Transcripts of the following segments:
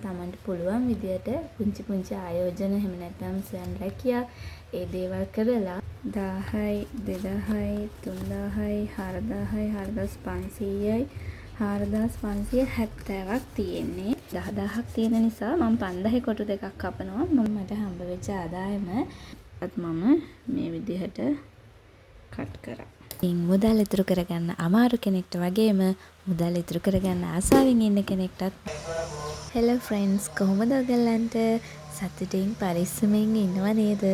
තමන්ට පුළුවන් විදියට පුංචි පුංචි ආයෝජන එහෙම නැත්නම් ස්වයං රැකියා ඒ දේවල් කරලා 1000යි 2000යි 3000යි 4000යි 4500යි 4570ක් තියෙන්නේ 10000ක් තියෙන නිසා මම 5000 කොටු දෙකක් කපනවා මට හම්බ වෙච්ච ආදායම මම මේ විදිහට කට් කරා. මුදල් ඉතුරු කරගන්න අමාරු කෙනෙක්ට වගේම මුදල් ඉතුරු කරගන්න ආසාවෙන් ඉන්න කෙනෙක්ටත් හෙලෝ ෆ්‍රෙන්ඩ්ස් කොහොමද ඔයගලන්ට සතුටින් පරිස්සමෙන් ඉන්නව නේද?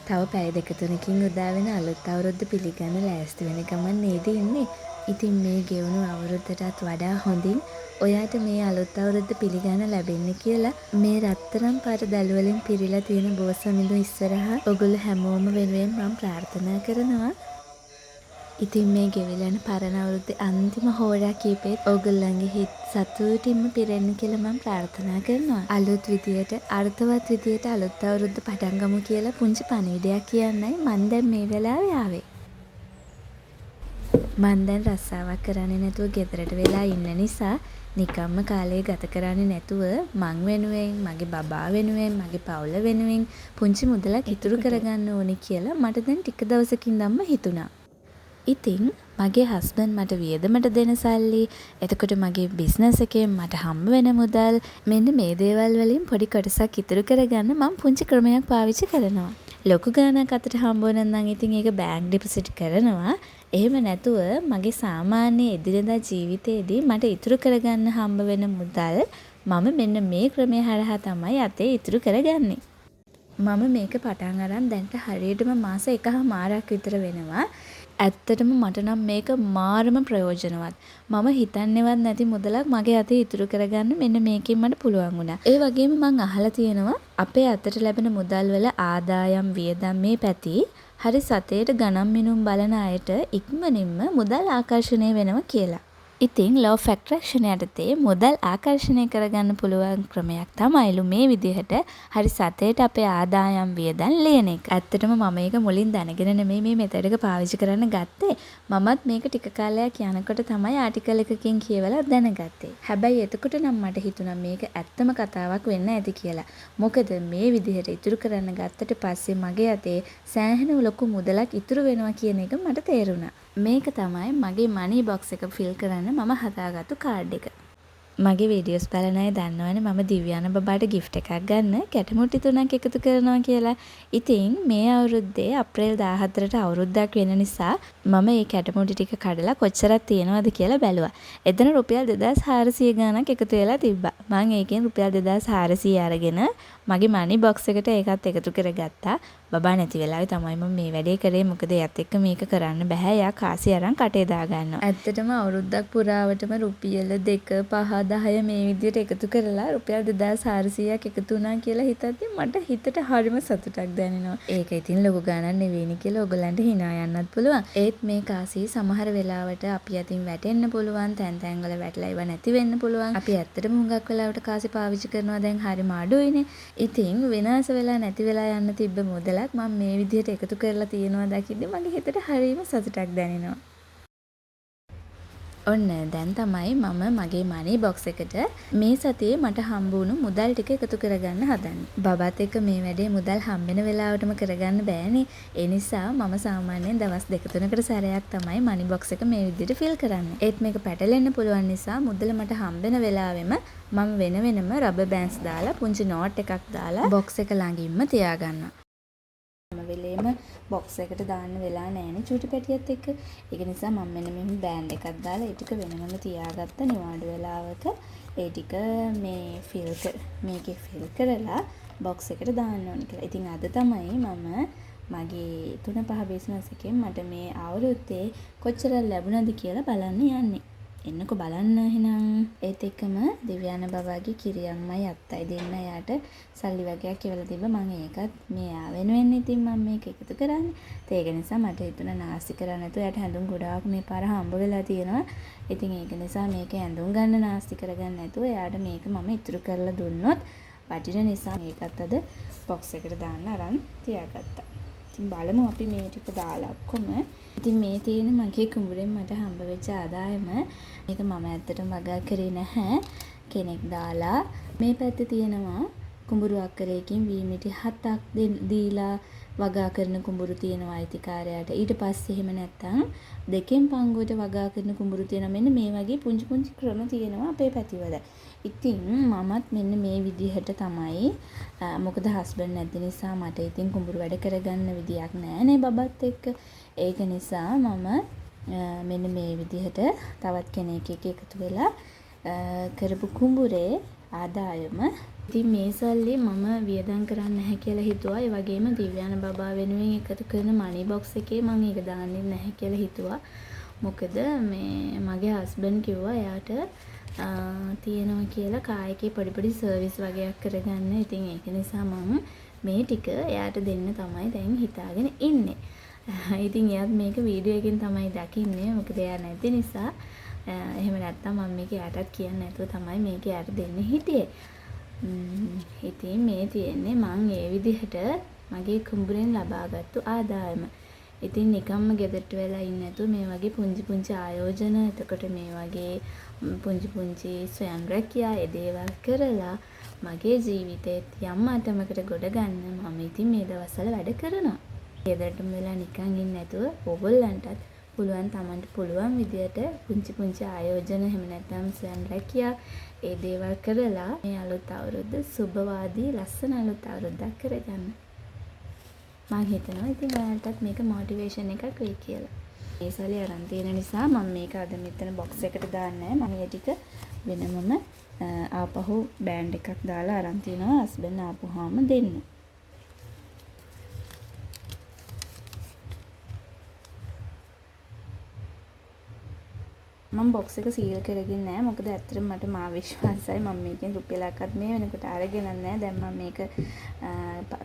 තව පැය දෙක තුනකින් උදා වෙන අලුත් අවුරුද්ද පිළිගන්න ලෑස්ති වෙන ගමන් නේද ඉන්නේ. ඉතින් මේ ගෙවුණු අවුරුද්දටත් වඩා හොඳින් ඔයාට මේ අලුත් අවුරුද්ද පිළිගන්න ලැබෙන්න කියලා මේ රත්තරන් පාට දළු වලින් පිරීලා තියෙන බෝසමිඳු ඉස්සරහා ඔගොල්ලෝ හැමෝම වෙනුවෙන් මම ප්‍රාර්ථනා කරනවා. ඉතින් මේ ගෙවිලන පරණ අවුරුද්දේ අන්තිම හෝරා කීපෙත් ඕගොල්ලන්ගේ හිත සතුටින්ම පිරෙන්න කියලා මම ප්‍රාර්ථනා කරනවා. අලුත් විදියට අර්ථවත් විදියට අලුත් අවුරුද්ද පටන් ගමු කියලා පුංචි පණිවිඩයක් කියන්නයි මම දැන් මේ වෙලාවේ ආවේ. මම දැන් රස්සාවක් කරන්නේ නැතුව ගෙදරට වෙලා ඉන්න නිසා නිකම්ම කාලය ගත කරන්නේ නැතුව මං වෙනුවෙන්, මගේ බබා වෙනුවෙන්, මගේ පවුල වෙනුවෙන් පුංචි මුදලක් ඉතුරු කරගන්න ඕනේ කියලා මට දැන් ටික දවසකින් ධම්ම හිතුණා. ඉතින් මගේ හස්බන්ඩ් මට වියදමට දෙන සල්ලි, එතකොට මගේ බිස්නස් එකෙන් මට හම්බ වෙන මුදල්, මෙන්න මේ දේවල් වලින් පොඩි කොටසක් ඉතුරු කරගන්න මම පුංචි ක්‍රමයක් පාවිච්චි කරනවා. ලොකු ගාණක් අතට හම්බ වෙනනම් නම් ඉතින් ඒක බෑන්ක් ඩිපොසිට් කරනවා. එහෙම නැතුව මගේ සාමාන්‍ය එදිනෙදා ජීවිතේදී මට ඉතුරු කරගන්න හම්බ වෙන මුදල් මම මෙන්න මේ ක්‍රමය හරහා තමයි අතේ ඉතුරු කරගන්නේ. මම මේක පටන් අරන් දැන්ට හරියටම මාස 1මාරක් විතර වෙනවා. ඇත්තටම මට නම් මේක මාරම ප්‍රයෝජනවත්. මම හිතන්නේවත් නැති මුදලක් මගේ අතේ ඉතුරු කරගන්න මෙන්න මේකෙන් මට පුළුවන් වුණා. ඒ වගේම මම අහලා තියෙනවා අපේ අතට ලැබෙන මුදල් වල ආදායම් වියදම් මේ පැති හරි සතේට ගණන් මිනුම් බලන අයට ඉක්මනින්ම මුදල් ආකර්ෂණය වෙනවා කියලා. ඉතින් law of attraction යටතේ මුදල් ආකර්ෂණය කරගන්න පුළුවන් ක්‍රමයක් තමයිලු මේ විදිහට හරි සතේට අපේ ආදායම් වියදම් ලියන එක. ඇත්තටම මම මේක මුලින් දැනගෙන නෙමෙයි මේ මෙතඩ එක පාවිච්චි කරන්න ගත්තේ. මමත් මේක ටික කාලයක් යනකොට තමයි ආටිකල් එකකින් කියවලා දැනගත්තේ. හැබැයි එතකොට නම් මට හිතුණා මේක ඇත්තම කතාවක් වෙන්න ඇති කියලා. මොකද මේ විදිහට ඉතුරු කරන්න ගත්තට පස්සේ මගේ අතේ සෑහෙන ලොකු මුදලක් ඉතුරු වෙනවා කියන එක මට තේරුණා. මේක තමයි මගේ මනි බොක්ස් එක ෆිල් කරන්න මම හදාගත්තු කාඩ් එක. මගේ වීඩියෝස් බලන අය දන්නවනේ මම දිව්‍යාන බබාට ගිෆ්ට් එකක් ගන්න කැටමුට්ටි 3ක් එකතු කරනවා කියලා. ඉතින් මේ අවුරුද්දේ අප්‍රේල් 14ට අවුරුද්දක් වෙන නිසා මම මේ කැටමුට්ටි ටික කඩලා කොච්චරක් තියෙනවද කියලා බැලුවා. එතන රුපියල් 2400 ගාණක් එකතු වෙලා තිබ්බා. මම ඒකෙන් රුපියල් 2400 අරගෙන මගේ මනි බොක්ස් එකට ඒකත් එකතු කරගත්තා. බබා නැති වෙලාවේ තමයි මම මේ වැඩේ කරේ. මොකද එයත් එක්ක මේක කරන්න බෑ. එයා කාසි අරන් කටේ දා ගන්නවා. ඇත්තටම අවුරුද්දක් පුරාවටම රුපියල් 2 5 10 මේ විදිහට එකතු කරලා රුපියල් 2400ක් එකතු වුණා කියලා හිතද්දි මට හිතට හරිම සතුටක් දැනෙනවා. ඒක ඉතින් ලොකු ගාණක් නෙවෙයිනේ කියලා ඔයගලන්ට hina යන්නත් පුළුවන්. ඒත් මේ කාසි සමහර වෙලාවට අපි අතින් වැටෙන්න පුළුවන්. තැන් තැන් වල වැටලා ඉව නැති වෙන්න පුළුවන්. අපි ඇත්තටම හුඟක් වෙලාවට කාසි පාවිච්චි කරනවා දැන් හරිම අඩුයිනේ. ඉතින් වෙනස වෙලා නැති වෙලා යන්න තිබ්බ මුදලක් මම මේ විදිහට එකතු කරලා තියෙනවා දකිද්දි මගේ හිතට හරිම සතුටක් දැනෙනවා. ඔන්න දැන් තමයි මම මගේ මනි බොක්ස් එකට මේ සතියේ මට හම්බ වුණු මුදල් ටික එකතු කරගන්න හදන්නේ. බබාත් එක්ක මේ වැඩේ මුදල් හම්බෙන වෙලාවටම කරගන්න බෑනේ. ඒ නිසා මම සාමාන්‍යයෙන් දවස් 2-3කට සැරයක් තමයි මනි බොක්ස් එක මේ විදිහට ෆිල් කරන්නේ. ඒත් මේක පැටලෙන්න පුළුවන් නිසා මුදල මට හම්බෙන වෙලාවෙම මම වෙන වෙනම රබර් බෑන්ඩ්ස් දාලා පුංචි නෝට් එකක් දාලා බොක්ස් එක ළඟින්ම තියාගන්නවා. හැම වෙලේම බොක්ස් එකට දාන්න වෙලා නැහැනේ චූටි පැටියත් එක්ක. ඒක නිසා මම මෙන්න මෙහෙම බෑන්ඩ් එකක් දාලා ඒ ටික වෙනමම තියාගත්ත නිවාඩු වෙලාවක ඒ ටික මේකේ ෆිල් කරලා බොක්ස් එකට දාන්න ඕනේ කියලා. ඉතින් අද තමයි මම මගේ 3-5 බිස්නස් එකෙන් මට මේ අවුරුද්දේ කොච්චර ලැබුණාද කියලා බලන්න යන්නේ. එන්නකො බලන්න එහෙනම්. ඒත් එක්කම දිව්‍යාන බබාගේ කිරියම්මයි අත්තයි දෙන්න යාට සල්ලි වගේක් කියලා තිබ්බ. මම ඒකත් මෙයා වෙනුවෙන් ඉතින් මම මේක එකතු කරන්නේ. ඒක නිසා මට හිතුණා නාස්ති කරන්න නැතුව යාට හැඳුම් ගොඩාක් මේ පාර හම්බ වෙලා තියෙනවා. ඉතින් ඒක නිසා මේක හැඳුම් ගන්න නාස්ති කරගන්න නැතුව යාට මේක මම ඉතුරු කරලා දුන්නොත් වටින නිසා මේකත් අද බොක්ස් එකට දාන්න අරන් තියාගත්තා. ඉතින් බලමු අපි මේ ටික දාලා ඔක්කොම. ඉතින් මේ තියෙන මගේ කුඹුරෙන් මට හම්බ වෙච්ච ආදායම මේක මම ඇත්තටම වගා කරේ නැහැ. කෙනෙක් දාලා මේ පැත්තේ තියෙනවා කුඹුරු අක්කරයකින් වීමිටි 7ක් දීලා වගා කරන කුඹුරු තියෙනවා අයිතිකාරයාට. ඊට පස්සේ එහෙම නැත්තම් දෙකෙන් පංගුවට වගා කරන කුඹුරු තියෙනවා. මෙන්න මේ වගේ පුංචි පුංචි ක්‍රම තියෙනවා අපේ පැතිවල. ඉතින් මමත් මෙන්න මේ විදිහට තමයි මොකද හස්බන්ඩ් නැති නිසා මට ඉතින් කුඹුරු වැඩ කරගන්න විදියක් නෑනේ බබත් එක්ක. ඒක නිසා මම මෙන්න මේ විදිහට තවත් කෙනෙක් එක්ක එකතු වෙලා කරපු කුඹුරේ ආදායම. ඉතින් මේ සල්ලි මම වියදම් කරන්නේ නැහැ කියලා හිතුවා. ඒ වගේම දිව්‍යාන බබා වෙනුවෙන් එකතු කරන මනි බොක්ස් එකේ මම ඒක දාන්නේ නැහැ කියලා හිතුවා. මොකද මේ මගේ හස්බන්ඩ් කිව්වා එයාට තියෙනවා කියලා කායකේ පොඩි පොඩි සර්විස් වගේක් කරගන්න. ඉතින් ඒක නිසා මම මේ ටික එයාට දෙන්න තමයි දැන් හිතාගෙන ඉන්නේ. ඉතින් එයාත් මේක වීඩියෝ එකෙන් තමයි දකින්නේ. මොකද එයා නැති නිසා. එහෙම නැත්තම් මම මේක එයාටත් කියන්නේ නැතුව තමයි මේක එයාට දෙන්න හිටියේ. ඉතින් මේ තියෙන්නේ මං ඒ විදිහට මගේ කුඹුරෙන් ලබාගත්තු ආදායම. ඉතින් නිකම්ම ගෙදරට වෙලා ඉන්නේ නැතුව මේ වගේ පුංචි පුංචි ආයෝජන, එතකොට මේ වගේ පුංචි පුංචි ස්වයං රැකියා ඒ දේවල් කරලා මගේ ජීවිතේත් යම් මට්ටමකට ගොඩ ගන්න මම ඉතින් මේ දවස්වල වැඩ කරනවා. ගෙදරටම වෙලා නිකන් ඉන්නේ නැතුව ඕගොල්ලන්ටත් පුළුවන් Tamanට පුළුවන් විදියට පුංචි පුංචි ආයෝජන එහෙම නැත්නම් ස්වයං රැකියා ඒ දේවල් කරලා මේ අලුත් අවුරුද්ද සුබවාදී ලස්සන අලුත් අවුරුද්දක් කරගන්න. මම හිතනවා ඉතින් ඔයාලටත් මේක මොටිවේෂන් එකක් වෙයි කියලා. මේ සල්ලි අරන් තියෙන නිසා මම මේක අද මෙතන බොක්ස් එකට දාන්නේ නැහැ. මම මේ ටික වෙනමම ආපහු බෑන්ඩ් එකක් දාලා අරන් තිනවා හස්බන්ඩ් ආපුවාම දෙන්න. මම බොක්ස් එක සීල් කරගෙන නැහැ. මොකද ඇත්තටම මට මා විශ්වාසයි මම මේකෙන් රුපියලක්වත් මේ වෙනකොට අරගෙන නැහැ. දැන් මම මේක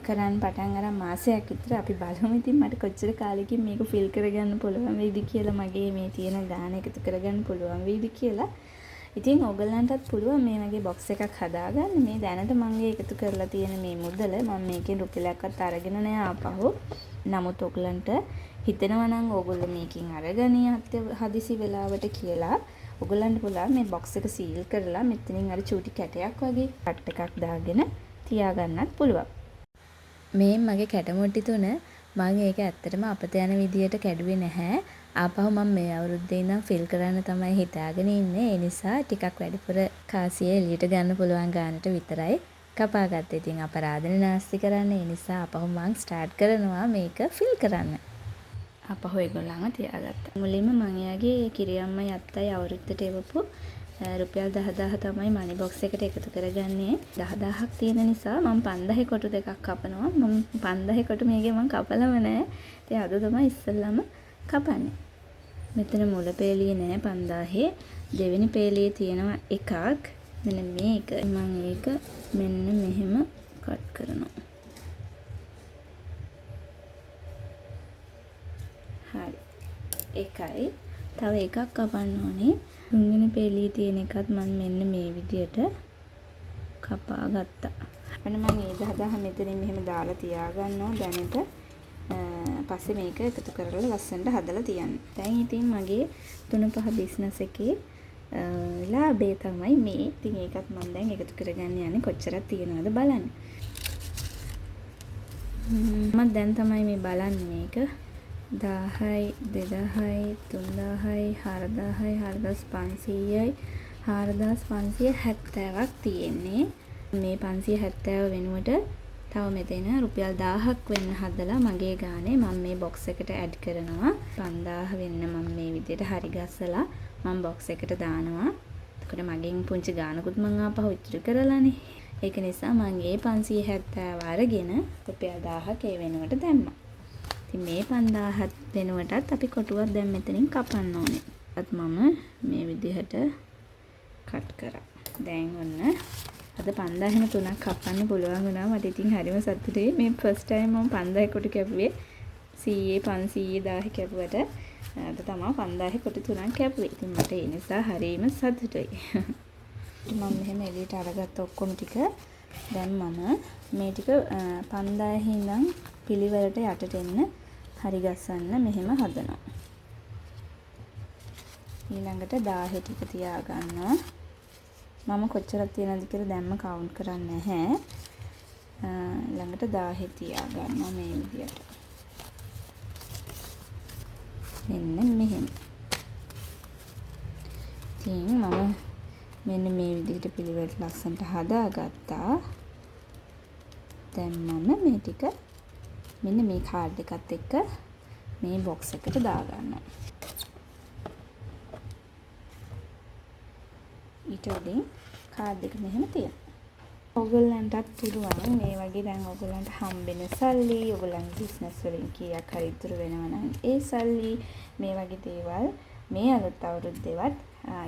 කරන් පටන් අරන් මාසයක් විතර අපි බලමු ඉතින් මට කොච්චර කාලෙකින් මේක ෆිල් කරගන්න පුළුවන් වෙයිද කියලා, මගේ මේ තියෙන ගාන එකතු කරගන්න පුළුවන් වෙයිද කියලා. ඉතින් ඔයගලන්ටත් පුළුවන් මේ වගේ බොක්ස් එකක් හදාගන්න. මේ දැනට මම එකතු කරලා තියෙන මේ මුදල මම මේකෙන් රුපියලක්වත් අරගෙන නැහැ ආපහු. නමුත් ඔයගලන්ට හිතෙනවා නම් ඕගොල්ලෝ මේකෙන් අරගනිය හදිසි වෙලාවට කියලා ඕගොල්ලන්ට පුළුවන් මේ බොක්ස් එක සීල් කරලා මෙතනින් අර චූටි කැටයක් වගේ කට් එකක් දාගෙන තියාගන්නත් පුළුවන්. මේ මගේ කැටමුට්ටි තුන මම ඒක ඇත්තටම අපත යන විදියට කැඩුවේ නැහැ. ආපහු මම මේ අවුරුද්දේ ඉඳන් ෆිල් කරන්න තමයි හිතාගෙන ඉන්නේ. ඒ නිසා ටිකක් වැඩිපුර කාසිය එළියට ගන්න පුළුවන් ගානට විතරයි කපාගත්තේ. ඉතින් අපරාධනේ නාස්ති කරන්න. ඒ නිසා ආපහු මම ස්ටාර්ට් කරනවා මේක ෆිල් කරන්න. අපහු ඒගොල්ලන්ව තියාගත්තා. මුලින්ම මම එයාගේ කිරියම්මයි අත්තයි අවුරුද්දට එවපු රුපියල් 10000 තමයි මනි බොක්ස් එකට එකතු කරගන්නේ. 10000ක් තියෙන නිසා මම 5000 කොටු දෙකක් කපනවා. මම 5000 කොටු මේකේ මම කපලම නැහැ. ඉතින් අද තමයි ඉස්සෙල්ලාම කපන්නේ. මෙතන මුල පේලියේ නැහැ 5000. දෙවෙනි පේලියේ තියෙනවා එකක්. මෙන්න මේක. මම ඒක මෙන්න මෙහෙම කට් කරනවා. හරි. එකයි. තව එකක් කපන්න ඕනේ. තුන්වෙනි පේලියේ තියෙන එකත් මම මෙන්න මේ විදියට කපා ගත්තා. අන්න මම මේ 10000 මෙතනින් මෙහෙම දාලා තියාගන්නවා දැනට. පස්සේ මේක එකතු කරලා ලස්සනට හදලා තියන්න. දැන් ඉතින් මගේ 3-5 බිස්නස් එකේ ලාභය තමයි මේ. ඉතින් ඒකත් මම දැන් එකතු කරගන්න යන්නේ කොච්චරක් තියනවද බලන්න. මම දැන් තමයි මේ බලන්නේ මේක. 1000යි 2000යි 3000යි 4000යි 4500යි 4570ක් තියෙන්නේ. මේ 570 වෙනුවට තව මෙතන රුපියල් 1000ක් වෙන්න හදලා මගේ ගානේ මම මේ බොක්ස් එකට ඇඩ් කරනවා. 5000 වෙන්න මම මේ විදිහට හරි ගස්සලා මම බොක්ස් එකට දානවා. එතකොට මගෙන් පුංචි ගානකුත් මම ආපහු ඉතුරු කරලානේ. ඒක නිසා මම මේ 570 අරගෙන රුපියල් 1000ක් ඒ වෙනුවට දැම්මා. ඉතින් මේ 5000 වෙනුවටත් අපි කොටුවක් දැන් මෙතනින් කපන්න ඕනේ. ඒත් මම මේ විදිහට කට් කරා. දැන් ඔන්න අද 5000ෙම තුනක් කපන්න පුළුවන් වුණා. මට ඉතින් හරිම සතුටුයි. මේ ෆස්ට් ටයිම් මම 5000 කොටු කැපුවේ. 100 500 1000 කැපුවට අද තමයි 5000 කොටු තුනක් කැපුවේ. ඉතින් මට ඒ නිසා හරිම සතුටුයි. මම මෙහෙම එළියට අරගත්ත ඔක්කොම ටික දැන් මම මේ ටික 5000 ඉඳන් පිළිවෙලට යටට එන්න හරි ගස්සන්න මෙහෙම හදනවා. ඊළඟට 1000 ටික තියා ගන්නවා. මම කොච්චරක් තියනවද කියලා දැම්ම කවුන්ට් කරන්නේ නැහැ. ළඟට 1000 තියා ගන්නවා මේ විදියට. මෙන්න මෙහෙම. ඉතින් මම මෙන්න මේ විදිහට පිළිවෙලට ලස්සනට හදාගත්තා. දැන් මම මේ ටික මෙන්න මේ කාඩ් එකත් එක්ක මේ බොක්ස් එකට දාගන්නවා. ඊට උඩින් කාඩ් එක මෙහෙම තියනවා. ඔයගොල්ලන්ටත් පුළුවන් මේ වගේ දැන් ඔයගොල්ලන්ට හම්බෙන සල්ලි, ඔයගොල්ලන්ගේ බිස්නස් වලින් කීයක් හරි ඉතුරු වෙනවා නම් ඒ සල්ලි මේ වගේ දේවල් මේ අලුත් අවුරුද්දේවත්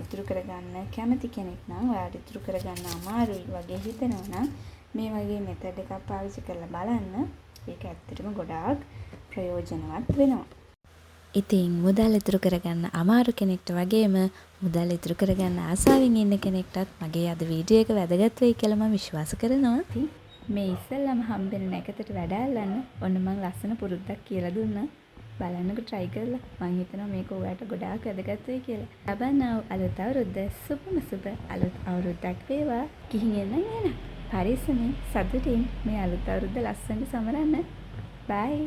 ඉතුරු කරගන්න කැමති කෙනෙක් නම් ඔයාලට ඉතුරු කරගන්න අමාරුයි වගේ හිතෙනවා නම් මේ වගේ මෙතඩ් එකක් පාවිච්චි කරලා බලන්න. ඒක ඇත්තටම ගොඩාක් ප්‍රයෝජනවත් වෙනවා. ඉතින් මුදල් ඉතුරු කරගන්න අමාරු කෙනෙක්ට වගේම මුදල් ඉතුරු කරගන්න ආසාවෙන් ඉන්න කෙනෙක්ටත් මගේ අද වීඩියෝ එක වැදගත් වෙයි කියලා මම විශ්වාස කරනවා. ඉතින් මේ ඉස්සෙල්ලාම හම්බෙන නැකතට වැඩ අල්ලන්න ඔන්න මම ලස්සන පුරුද්දක් කියලා දුන්නා. බලන්නකෝ try කරලා. මම හිතනවා මේක ඔයාලට ගොඩාක් වැදගත් වෙයි කියලා. ලබන අලුත් අවුරුද්ද සුබම සුබ අලුත් අවුරුද්දක් වේවා. ගිහින් එන්න නේද? පරිස්සමෙන් සතුටින් මේ අලුත් අවුරුද්ද ලස්සනට සමරන්න. bye.